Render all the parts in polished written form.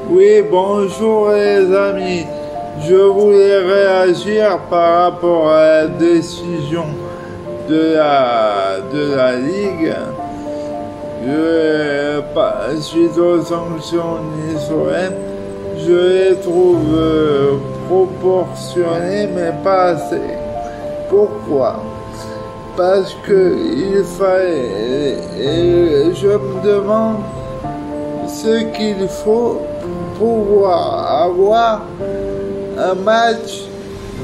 Oui, bonjour les amis. Je voulais réagir par rapport à la décision de la Ligue. Suite aux sanctions niçoiennes, je les trouve proportionnées, mais pas assez. Pourquoi? Parce que il fallait, et je me demande ce qu'il faut pour pouvoir avoir un match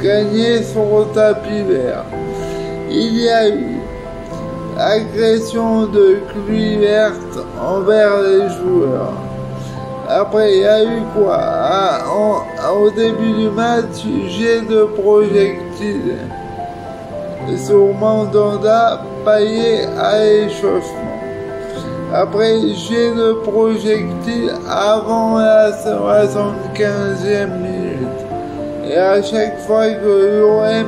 gagné sur le tapis vert. Il y a eu agression de pluie verte envers les joueurs. Après, il y a eu quoi? Au début du match, jet de projectiles sur Mandanda, Payet à l'échauffement. Après, jet de projectiles avant la 75e minute. Et à chaque fois que l'OM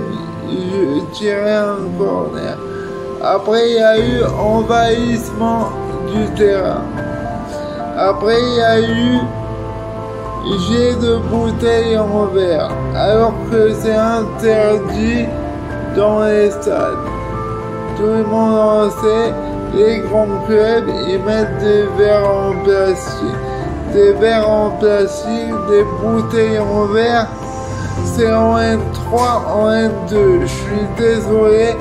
tirait un corner. Après, il y a eu envahissement du terrain. Après, il y a eu jet de bouteilles en verre, alors que c'est interdit dans les stades. Tout le monde en sait, les grands clubs, ils mettent des verres en plastique. Des verres en plastique, des bouteilles en verre, c'est en N3, en N2. Je suis désolé,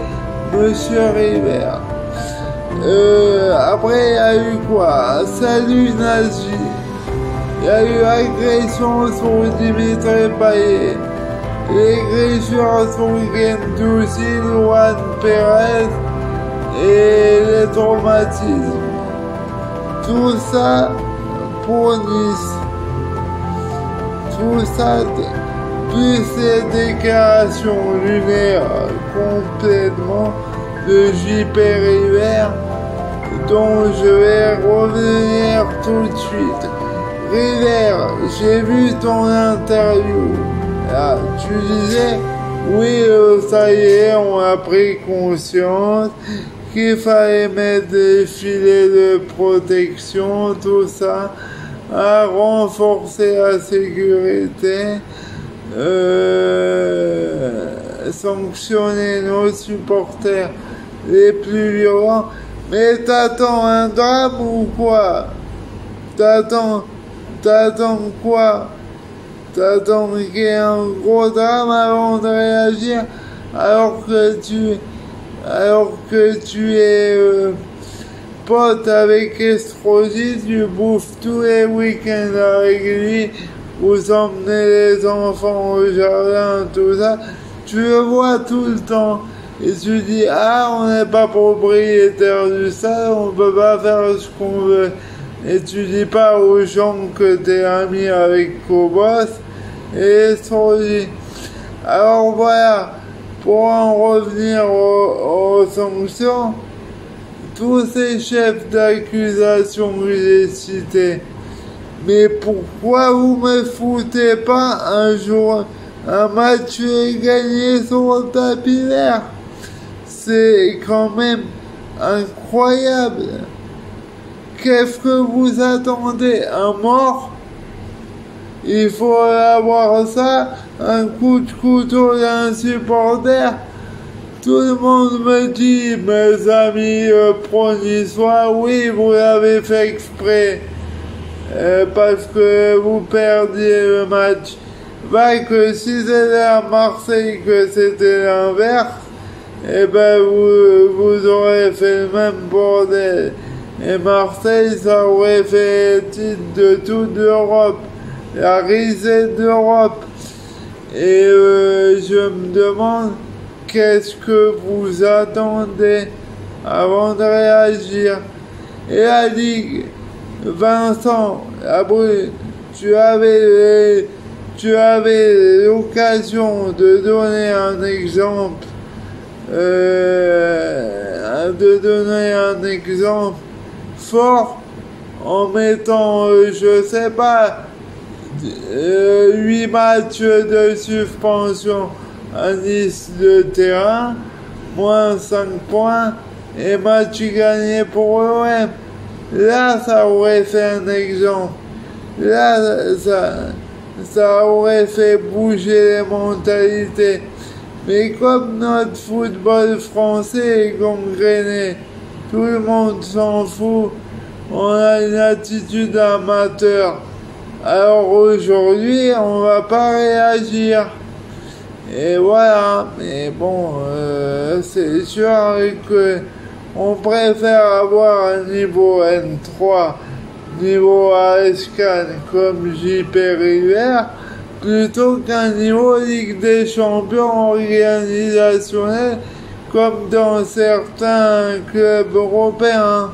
Monsieur River. Après, il y a eu quoi? Salut nazi. Il y a eu agression sur Dimitri Payet. Les griffures sur Guendouzi, Luan Pérez et les traumatismes. Tout ça pour Nice. Tout ça, plus ces déclarations lunaires complètement de JP River, dont je vais revenir tout de suite. River, j'ai vu ton interview. Là, tu disais, oui, ça y est, on a pris conscience qu'il fallait mettre des filets de protection, tout ça, à renforcer la sécurité, sanctionner nos supporters les plus violents. Mais t'attends un drame ou quoi? T'attends quoi? T'attends qu'il y ait un gros drame avant de réagir, alors que tu es pote avec Estrosi, tu bouffes tous les week-ends avec lui, vous emmenez les enfants au jardin, tout ça, tu le vois tout le temps. Et tu dis, on n'est pas propriétaire du stade, on peut pas faire ce qu'on veut. Et tu dis pas aux gens que t'es ami avec Cobos et Estrosi. Alors voilà, pour en revenir aux sanctions, tous ces chefs d'accusation que j'ai cités, mais pourquoi vous me foutez pas un match gagné sur le tapis vert? C'est quand même incroyable. Qu'est-ce que vous attendez? Un mort? Il faut avoir ça, un coup de couteau d'un supporter. Tout le monde me dit, mes amis pro-niçois, oui, vous l'avez fait exprès, parce que vous perdiez le match. Que si c'était à Marseille que c'était l'inverse, eh ben vous aurez fait le même bordel. Et Marseille, ça aurait fait titre de toute l'Europe, la risée d'Europe. Et je me demande, qu'est-ce que vous attendez avant de réagir? Et la Ligue, Vincent Labrune, tu avais l'occasion de donner un exemple, fort en mettant, je sais pas, 8 matchs de suspension à Nice de terrain, moins 5 points et match gagné pour l'OM. Là, ça aurait fait un exemple. Là, ça aurait fait bouger les mentalités. Mais comme notre football français est gangréné, tout le monde s'en fout, on a une attitude amateur. Alors aujourd'hui, on va pas réagir. Et voilà, mais bon, c'est sûr que on préfère avoir un niveau N3, niveau ASCAN comme JP River, plutôt qu'un niveau Ligue des Champions organisationnel comme dans certains clubs européens.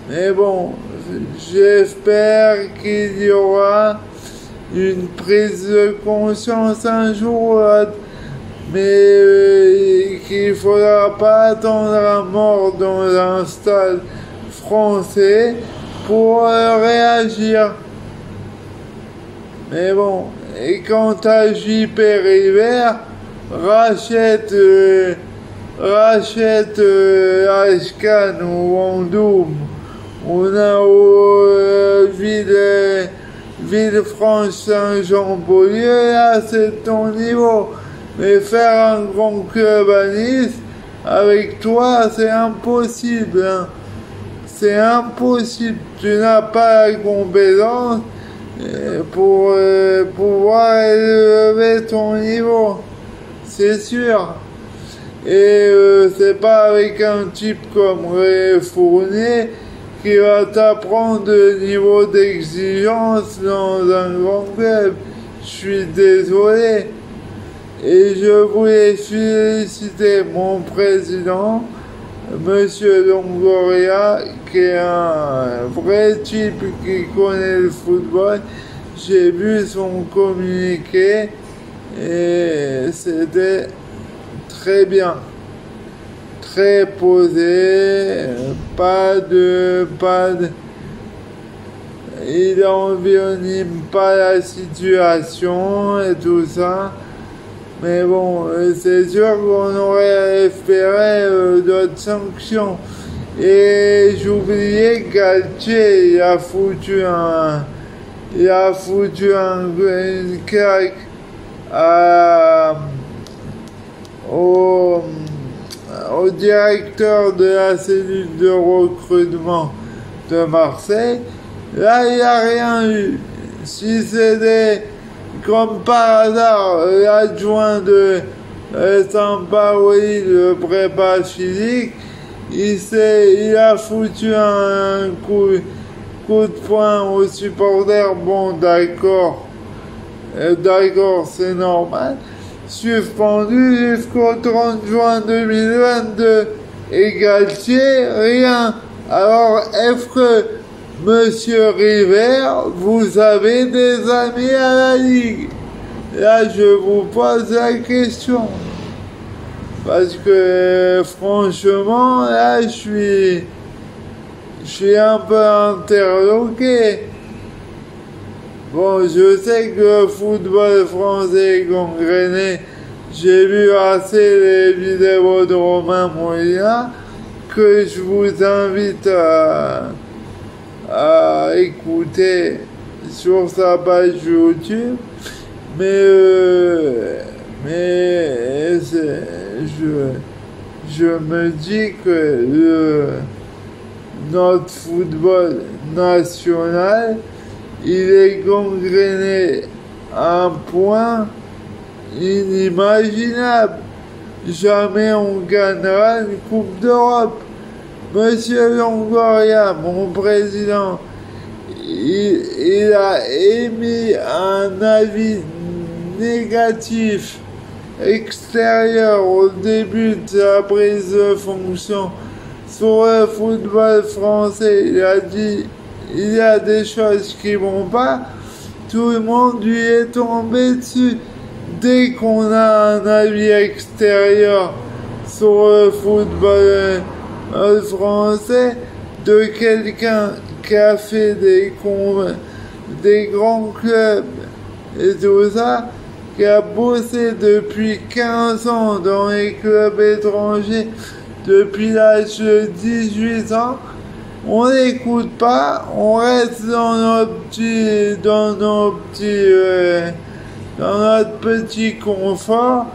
Mais bon, j'espère qu'il y aura une prise de conscience un jour ou l'autre, mais qu'il ne faudra pas attendre la mort dans un stade français pour réagir. Mais bon, et quant à JP River, rachète Ashkan ou Wandoum, on a Villefranche-Saint-Jean-Beaulieu, là c'est ton niveau. Mais faire un grand club à Nice, avec toi, c'est impossible. Hein. C'est impossible. Tu n'as pas la compétence pour pouvoir élever ton niveau. C'est sûr. Et c'est pas avec un type comme Fournier qui va t'apprendre le niveau d'exigence dans un grand club. Je suis désolé. Et je voulais féliciter mon président, Monsieur Longoria, qui est un vrai type qui connaît le football. J'ai vu son communiqué et c'était très bien. Très posé, il n'environne pas la situation et tout ça. Mais bon, c'est sûr qu'on aurait espéré d'autres sanctions. Et j'oubliais Galtier, il a foutu une claque au directeur de la cellule de recrutement de Marseille. Là, il n'y a rien eu. Si c'était comme par hasard l'adjoint de Sampaoli, le prépa physique, il a foutu un coup de poing aux supporters. Bon, d'accord, c'est normal. Suspendu jusqu'au 30 juin 2022. Et Galtier, rien. Alors, est-ce que, Monsieur River, vous avez des amis à la Ligue? Là, je vous pose la question. Parce que, franchement, là, je suis un peu interloqué. Bon, je sais que le football français est gangréné. J'ai vu assez les vidéos de Romain Molina que je vous invite à écouter sur sa page YouTube. Mais je me dis que notre football national, il est gangréné à un point inimaginable. Jamais on gagnera une Coupe d'Europe. Monsieur Longoria, mon président, il a émis un avis négatif extérieur au début de sa prise de fonction sur le football français. Il a dit il y a des choses qui vont pas, tout le monde lui est tombé dessus. Dès qu'on a un avis extérieur sur le football français de quelqu'un qui a fait des grands clubs et tout ça, qui a bossé depuis 15 ans dans les clubs étrangers, depuis l'âge de 18 ans, On n'écoute pas, on reste dans notre petit confort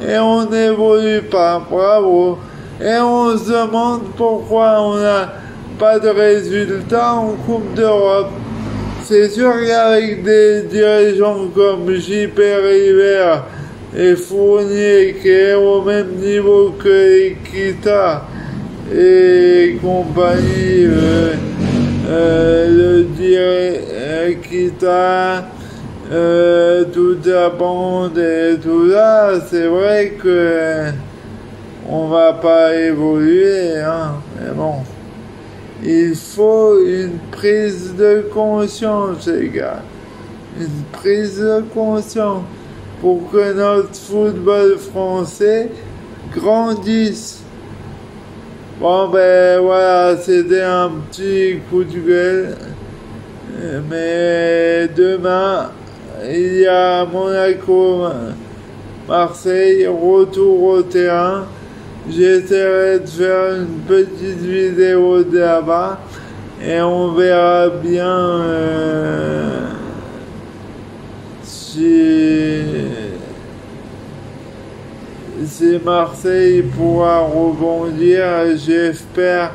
et on n'évolue pas. Bravo. Et on se demande pourquoi on n'a pas de résultats en Coupe d'Europe. C'est sûr qu'avec des dirigeants comme JP River et Fournier qui est au même niveau que Kita et compagnie, le dire Kita, toute la bande et tout ça, c'est vrai que on va pas évoluer, hein, mais bon. Il faut une prise de conscience, les gars. Une prise de conscience pour que notre football français grandisse. Bon, ben voilà, c'était un petit coup de gueule. Mais demain, il y a Monaco-Marseille, retour au terrain. J'essaierai de faire une petite vidéo de là-bas et on verra bien si Marseille pourra rebondir. J'espère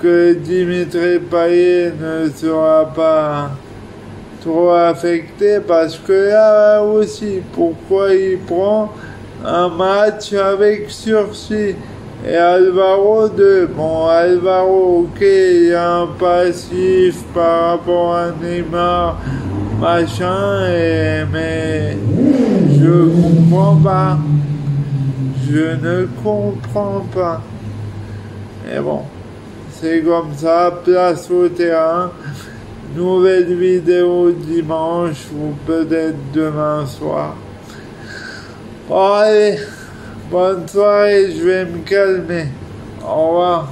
que Dimitri Payet ne sera pas trop affecté parce que là aussi, pourquoi il prend un match avec sursis et Alvaro 2. Bon, Alvaro, ok, il y a un passif par rapport à Neymar, machin, mais je comprends pas. Je ne comprends pas. Et bon, c'est comme ça, place au terrain. Nouvelle vidéo dimanche ou peut-être demain soir. Bon, allez, bonne soirée, je vais me calmer. Au revoir.